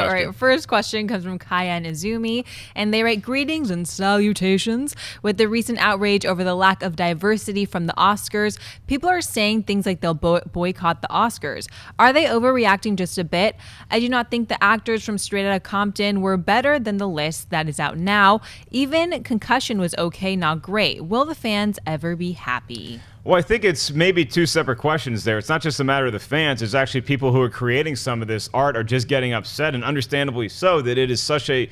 question. All right, first question comes from Kaya and Izumi, and they write, greetings and salutations. With the recent outrage over the lack of diversity from the Oscars, people are saying things like they'll boycott the Oscars. Are they overreacting just a bit? I do not think the actors from Straight Outta Compton were better than the list that is out now. Even Concussion was okay, not great. Will the fans ever be happy? Well, I think it's maybe two separate questions there. It's not just a matter of the fans. It's actually people who are creating some of this art are just getting upset, and understandably so, that it is such a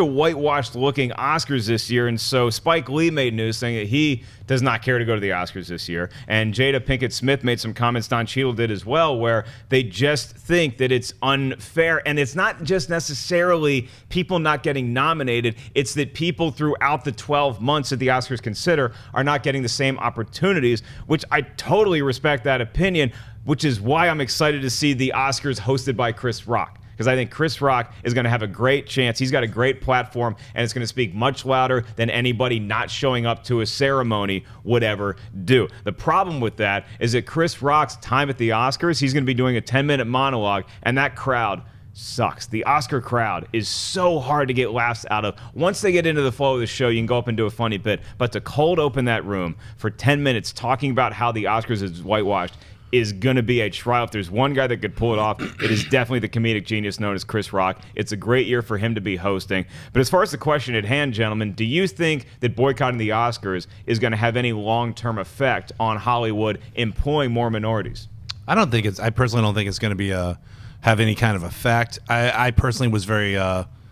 whitewashed looking Oscars this year. And so Spike Lee made news saying that he does not care to go to the Oscars this year. And Jada Pinkett Smith made some comments, Don Cheadle did as well, where they just think that it's unfair. And it's not just necessarily people not getting nominated. It's that people throughout the 12 months that the Oscars consider are not getting the same opportunities, which I totally respect that opinion, which is why I'm excited to see the Oscars hosted by Chris Rock. Because I think Chris Rock is going to have a great chance. He's got a great platform, and it's going to speak much louder than anybody not showing up to a ceremony would ever do. The problem with that is that Chris Rock's time at the Oscars, he's going to be doing a 10-minute monologue, and that crowd sucks. The Oscar crowd is so hard to get laughs out of. Once they get into the flow of the show, you can go up and do a funny bit. But to cold open that room for 10 minutes talking about how the Oscars is whitewashed is going to be a trial. If there's one guy that could pull it off, it is definitely the comedic genius known as Chris Rock. It's a great year for him to be hosting. But as far as the question at hand, gentlemen, do you think that boycotting the Oscars is going to have any long-term effect on Hollywood employing more minorities? I personally don't think it's going to have any kind of effect. I personally was very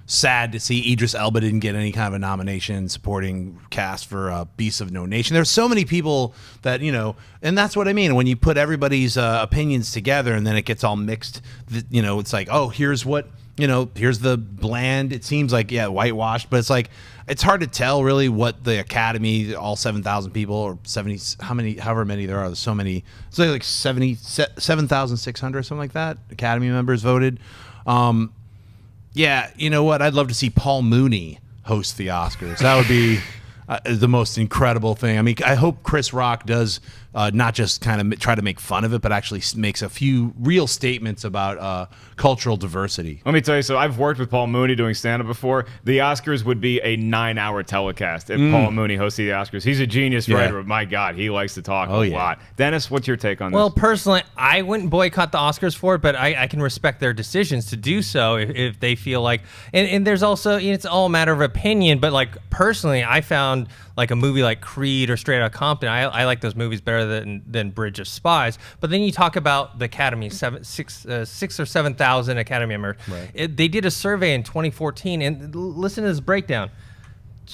sad to see Idris Elba didn't get any kind of a nomination supporting cast for Beasts of No Nation. There's so many people that, and that's what I mean. When you put everybody's opinions together and then it gets all mixed, it's like, oh, here's the bland, it seems like, whitewashed, but it's like, it's hard to tell really what the Academy, all 7,000 people or 70, however many there are, there's so many, it's like 7,600 or something like that, Academy members voted. Yeah, you know what? I'd love to see Paul Mooney host the Oscars. That would be the most incredible thing. I mean, I hope Chris Rock does not just kind of try to make fun of it, but actually makes a few real statements about cultural diversity. Let me tell you, so I've worked with Paul Mooney doing stand-up before. The Oscars would be a 9-hour telecast if Paul Mooney hosted the Oscars. He's a genius writer, but my God, he likes to talk a lot. Dennis, what's your take on this? Well, personally, I wouldn't boycott the Oscars for it, but I can respect their decisions to do so if they feel like, and there's also, it's all a matter of opinion, but like personally, I found like a movie like Creed or Straight Outta Compton, I like those movies better than Bridge of Spies. But then you talk about the Academy, 6,000 or 7,000 Academy members. Right. They did a survey in 2014, and listen to this breakdown.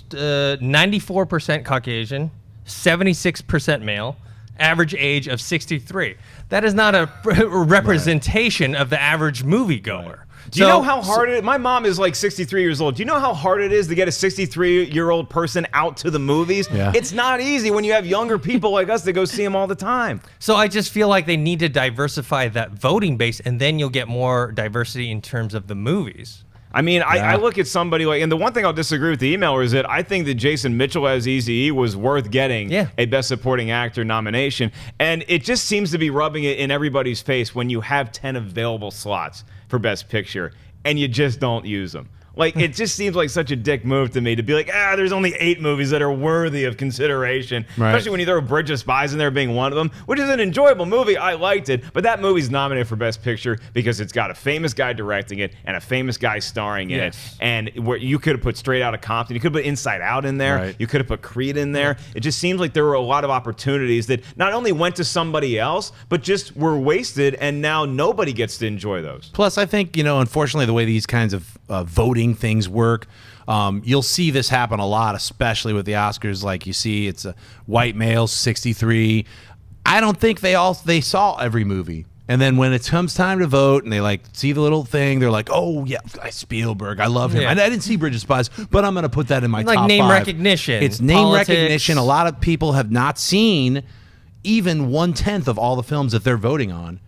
94% Caucasian, 76% male, average age of 63. That is not a representation of the average moviegoer. Right. Do you know how hard it is? My mom is like 63 years old. Do you know how hard it is to get a 63-year-old person out to the movies? Yeah. It's not easy when you have younger people like us that go see them all the time. So I just feel like they need to diversify that voting base, and then you'll get more diversity in terms of the movies. I mean, I look at somebody like, and the one thing I'll disagree with the emailer is that I think that Jason Mitchell as Eazy-E was worth getting a Best Supporting Actor nomination, and it just seems to be rubbing it in everybody's face when you have 10 available slots for Best Picture, and you just don't use them. Like, it just seems like such a dick move to me to be like, there's only 8 movies that are worthy of consideration. Right. Especially when you throw Bridge of Spies in there being one of them, which is an enjoyable movie. I liked it. But that movie's nominated for Best Picture because it's got a famous guy directing it and a famous guy starring in it. And where you could have put Straight Outta Compton. You could have put Inside Out in there. Right. You could have put Creed in there. It just seems like there were a lot of opportunities that not only went to somebody else, but just were wasted, and now nobody gets to enjoy those. Plus, I think, unfortunately, the way these kinds of voting things work, you'll see this happen a lot, especially with the Oscars. Like you see, it's a white male, 63. I don't think they saw every movie. And then when it comes time to vote and they like see the little thing, they're like, oh yeah, Spielberg, I love him. Yeah. I didn't see Bridge of Spies, but I'm going to put that in my top 5. Like name recognition. It's name recognition. A lot of people have not seen even 1/10 of all the films that they're voting on.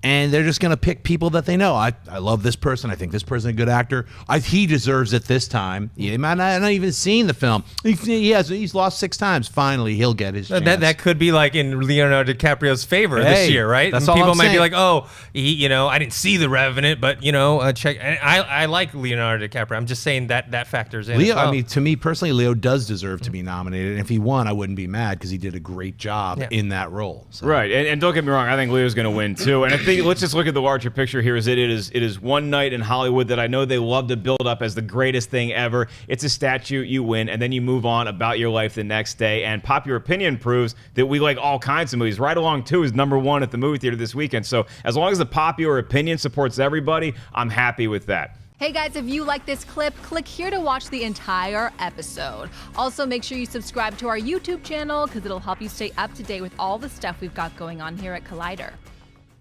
and they're just going to pick people that they know. I love this person. I think this person's a good actor. He deserves it this time. He might not even seen the film. He's lost 6 times. Finally, he'll get his chance. That could be like in Leonardo DiCaprio's favor this year, right? That's and all people I'm might be saying. like, oh, I didn't see The Revenant, but check. And I like Leonardo DiCaprio. I'm just saying that factors in. Leo, as well. I mean, to me personally, Leo does deserve to be nominated. And if he won, I wouldn't be mad because he did a great job in that role. So. Right, and don't get me wrong, I think Leo's going to win too. And I think let's just look at the larger picture here. It is one night in Hollywood that I know they love to build up as the greatest thing ever. It's a statue, you win, and then you move on about your life the next day. And Popular Opinion proves that we like all kinds of movies. Ride Along 2 is #1 at the movie theater this weekend. So as long as the popular opinion supports everybody, I'm happy with that. Hey guys, if you like this clip, click here to watch the entire episode. Also, make sure you subscribe to our YouTube channel because it'll help you stay up to date with all the stuff we've got going on here at Collider.